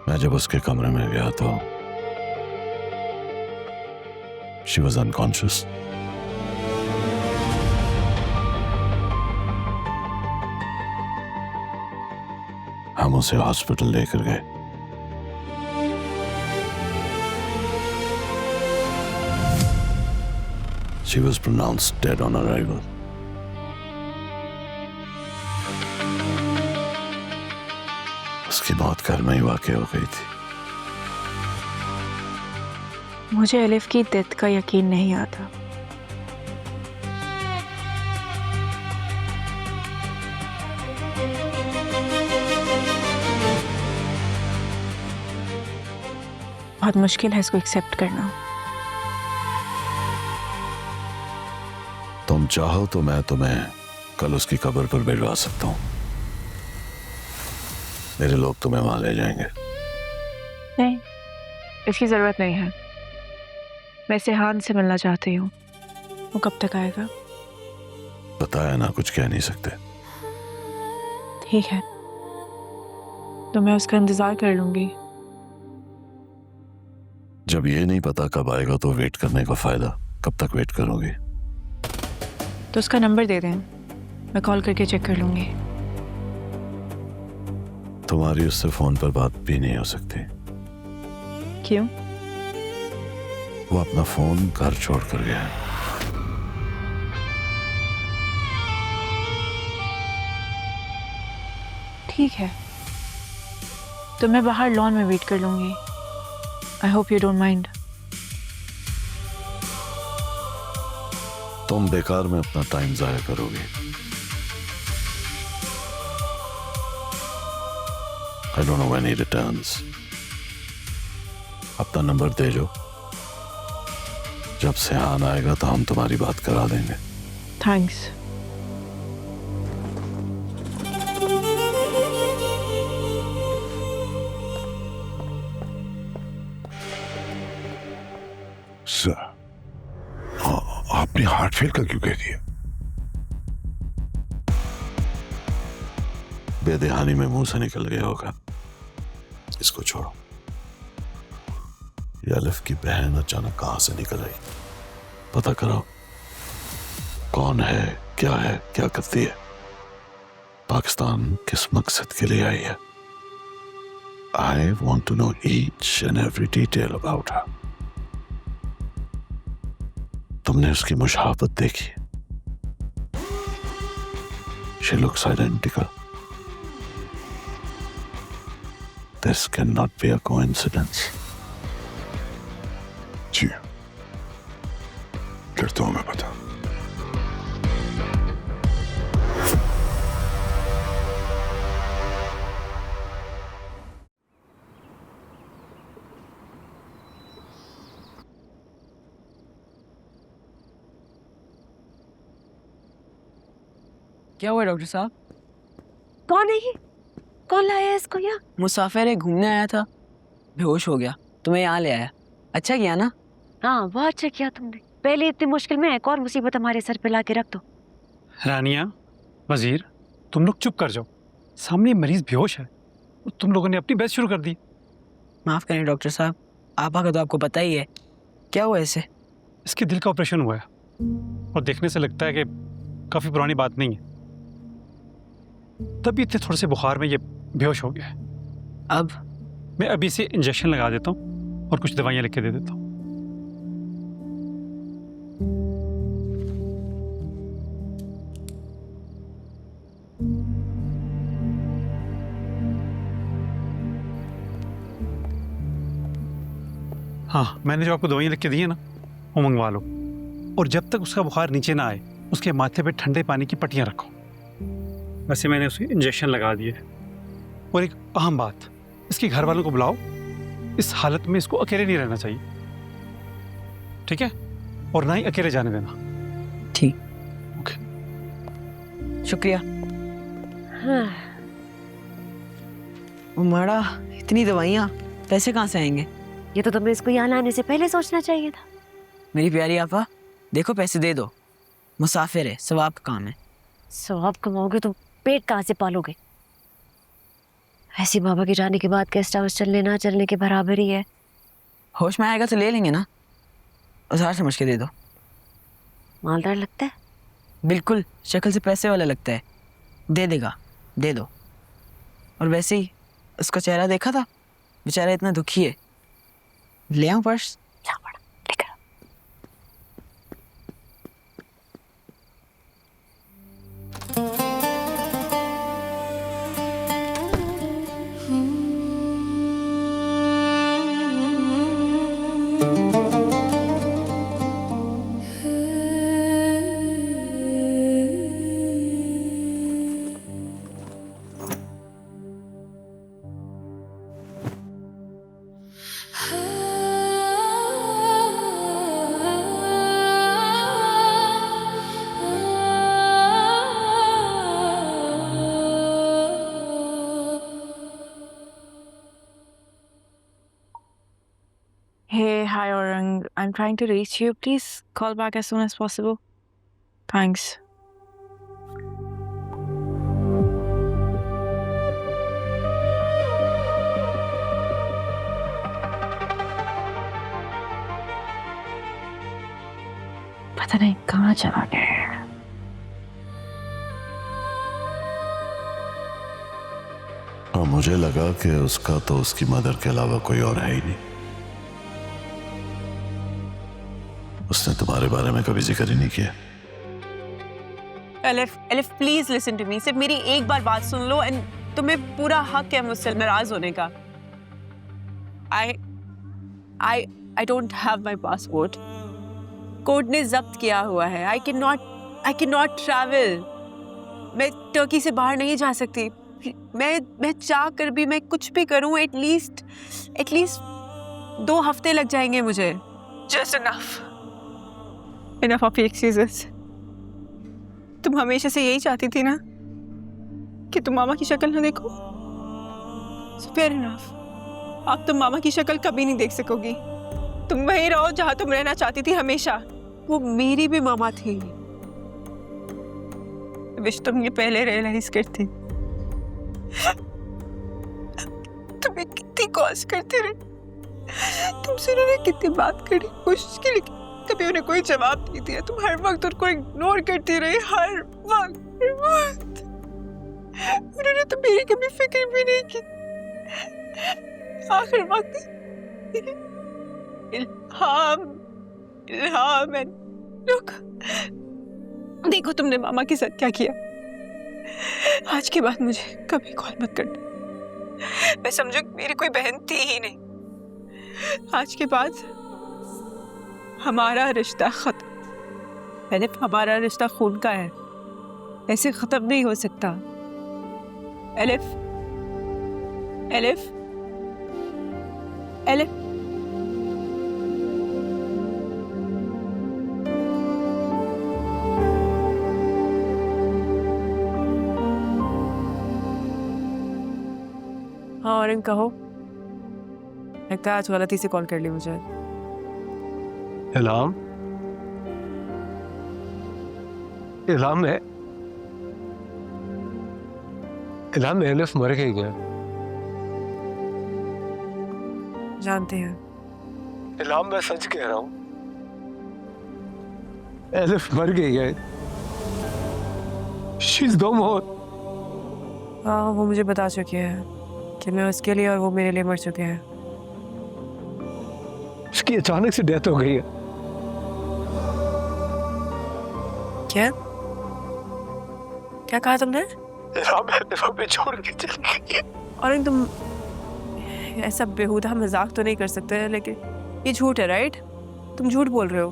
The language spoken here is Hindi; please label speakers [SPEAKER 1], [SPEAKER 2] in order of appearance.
[SPEAKER 1] मैं जब उसके कमरे में गया तो शी वॉज अनकॉन्शियस। हम उसे हॉस्पिटल लेकर गए। She was pronounced dead on arrival. उसकी मौत घर में ही वाक़ई हो गई थी।
[SPEAKER 2] मुझे एलिफ की डेथ का यकीन नहीं आता। बहुत मुश्किल है इसको एक्सेप्ट करना।
[SPEAKER 1] तुम चाहो तो मैं तुम्हें कल उसकी कब्र पर भिजवा सकता हूँ। मेरे लोग तुम्हें वहां ले जाएंगे।
[SPEAKER 2] नहीं, इसकी जरूरत नहीं है। मैं सिहान से मिलना चाहती हूँ। वो कब तक आएगा?
[SPEAKER 1] बताया ना, कुछ कह नहीं सकते।
[SPEAKER 2] ठीक है, तो मैं उसका इंतजार कर लूंगी।
[SPEAKER 1] जब ये नहीं पता कब आएगा तो वेट करने का फायदा। कब तक वेट करोगे?
[SPEAKER 2] तो उसका नंबर दे दें, मैं कॉल करके चेक कर लूंगी।
[SPEAKER 1] तुम्हारी उससे फोन पर बात भी नहीं हो सकती।
[SPEAKER 2] क्यों?
[SPEAKER 1] वो अपना फोन घर छोड़ कर गया है।
[SPEAKER 2] ठीक है, तो मैं बाहर लॉन में वेट कर लूंगी। I hope you don't mind.
[SPEAKER 1] तुम बेकार में अपना टाइम जाया करोगे। I don't know when he returns. अपना नंबर दे जो। जब सिहान आएगा तो हम तुम्हारी बात करा देंगे।
[SPEAKER 2] थैंक्स।
[SPEAKER 3] सर, आपने हार्ट फेल का क्यों कह दिया?
[SPEAKER 1] बेदहानी में मुंह से निकल गया होगा। इसको छोड़ो। ये अलिफ की बहन अचानक कहां से निकल आई? पता करो कौन है, क्या करती है, पाकिस्तान किस मकसद के लिए आई है। I want to know each and every detail about her. तुमने उसकी मुशाबत देखी? She looks identical. This cannot be a coincidence.
[SPEAKER 3] जी, करता हूं मैं पता।
[SPEAKER 4] क्या हुआ डॉक्टर साहब?
[SPEAKER 5] कौन है ये? कौन लाया है इसको यहाँ?
[SPEAKER 4] मुसाफिर है, घूमने आया था, बेहोश हो गया, तुम्हें यहाँ ले आया। अच्छा किया ना?
[SPEAKER 5] हाँ, बहुत अच्छा किया तुमने। पहले इतनी मुश्किल में एक और मुसीबत हमारे सर पे ला के रख दो।
[SPEAKER 6] रानिया, वजीर, तुम लोग चुप कर जाओ। सामने मरीज बेहोश है, तुम लोगों ने अपनी बहस शुरू कर दी।
[SPEAKER 4] माफ करें डॉक्टर साहब, आपा का तो आपको पता ही है। क्या हुआ इसे?
[SPEAKER 6] इसके दिल का ऑपरेशन हुआ है और देखने से लगता है कि काफी पुरानी बात नहीं है। तभी इतने थोड़े से बुखार में ये बेहोश हो गया है।
[SPEAKER 4] अब
[SPEAKER 6] मैं अभी इसे इंजेक्शन लगा देता हूँ और कुछ दवाइयाँ लिख के दे देता हूँ। हाँ, मैंने जो आपको दवाइयाँ लिख के दी है ना, वो मंगवा लो। और जब तक उसका बुखार नीचे ना आए, उसके माथे पे ठंडे पानी की पट्टियाँ रखो। वैसे मैंने उसे इंजेक्शन लगा दिए। और एक अहम बात, इसके घर वालों को बुलाओ। इस हालत में इसको अकेले नहीं रहना चाहिए, ठीक है? और ना ही अकेले जाने देना।
[SPEAKER 4] ठीक,
[SPEAKER 6] ओके।
[SPEAKER 4] शुक्रिया।
[SPEAKER 5] हाँ।
[SPEAKER 4] उमड़ा, इतनी दवाइयाँ पैसे कहाँ से आएंगे?
[SPEAKER 5] ये तो तुम्हें इसको यहाँ लाने से पहले सोचना चाहिए था।
[SPEAKER 4] मेरी प्यारी आपा, देखो पैसे दे दो। मुसाफिर है, सवाब का काम है।
[SPEAKER 5] सवाब कमाओगे तो पेट कहाँ से पालोगे? ऐसी बाबा के जाने के बाद गेस्ट हाउस चलने ना चलने के बराबर ही है।
[SPEAKER 4] होश में आएगा तो ले लेंगे ना, उधार समझ के दे दो।
[SPEAKER 5] मालदार लगता है।
[SPEAKER 4] बिल्कुल शक्ल से पैसे वाला लगता है, दे देगा, दे दो। और वैसे ही उसका चेहरा देखा था, बेचारा इतना दुखी है। ले आऊं पर्स?
[SPEAKER 5] ला बड़ा, लेकर आओ।
[SPEAKER 2] Hey, hi Orang. I'm trying to reach you. Please call back as soon as possible. Thanks. पता नहीं कहाँ चला गया।
[SPEAKER 1] और मुझे लगा कि उसका तो उसकी मदर के अलावा कोई और है ही नहीं। उसने तुम्हारे बारे में कभी जिक्र ही नहीं किया।
[SPEAKER 7] Elif please listen to me. सिर्फ मेरी एक बार बात सुन लो एंड तुम्हें पूरा हक है मुझसे नाराज होने का। I don't have my passport. Court ने जब्त किया हुआ है। I can not travel. मैं टर्की से बाहर नहीं जा सकती। मैं चाह कर भी मैं कुछ भी करूं, एटलीस्ट 2 हफ्ते लग जाएंगे मुझे।
[SPEAKER 2] Just enough of excuses. तुम हमेशा से यही चाहती थी ना कि तुम मामा की शक्ल ना देखो। So fair enough. अब तुम मामा की शक्ल कभी नहीं देख सकोगी। तुम वहीं रहो जहां तुम रहना चाहती थी हमेशा।
[SPEAKER 7] वो मेरी भी मामा थी।
[SPEAKER 2] विश तुम ये पहले रियलाइज करती। तुम्हें कितनी कॉल्स करते रहे, तुमसे उन्होंने कितनी बात करी, कोशिश की, लेकिन कभी उन्हें कोई जवाब नहीं दिया। तुम हर वक्त उनको इग्नोर करती रही, हर वक्त। उन्होंने तो मेरी कभी फिक्र भी नहीं की। आखिर वक्त इल्हाम है। लोग देखो तुमने मामा के साथ क्या किया। आज के बाद मुझे कभी कॉल मत करना। मैं समझू मेरी कोई बहन थी ही नहीं। आज के बाद हमारा रिश्ता खत्म। एलिफ, हमारा रिश्ता खून का है, ऐसे खत्म नहीं हो सकता। Elif, elif, elif.
[SPEAKER 7] हाँ और कहो। लगता है आज गलती से कॉल कर ली मुझे।
[SPEAKER 8] इल्हाम में एलिफ मर गई है।
[SPEAKER 7] जानते हैं।
[SPEAKER 8] इल्हाम, मैं सच कह रहा हूँ, एलिफ मर गई है। She's no more।
[SPEAKER 7] हाँ वो मुझे बता चुकी है कि मैं उसके लिए और वो मेरे लिए मर चुके हैं।
[SPEAKER 8] उसकी अचानक से डेथ हो गई है।
[SPEAKER 7] क्या क्या कहा तुमने?
[SPEAKER 8] छोड़ के चली गई है।
[SPEAKER 7] और तुम ऐसा बेहुदा मजाक तो नहीं कर सकते, लेकिन ये झूठ है, राइट? तुम झूठ बोल रहे हो।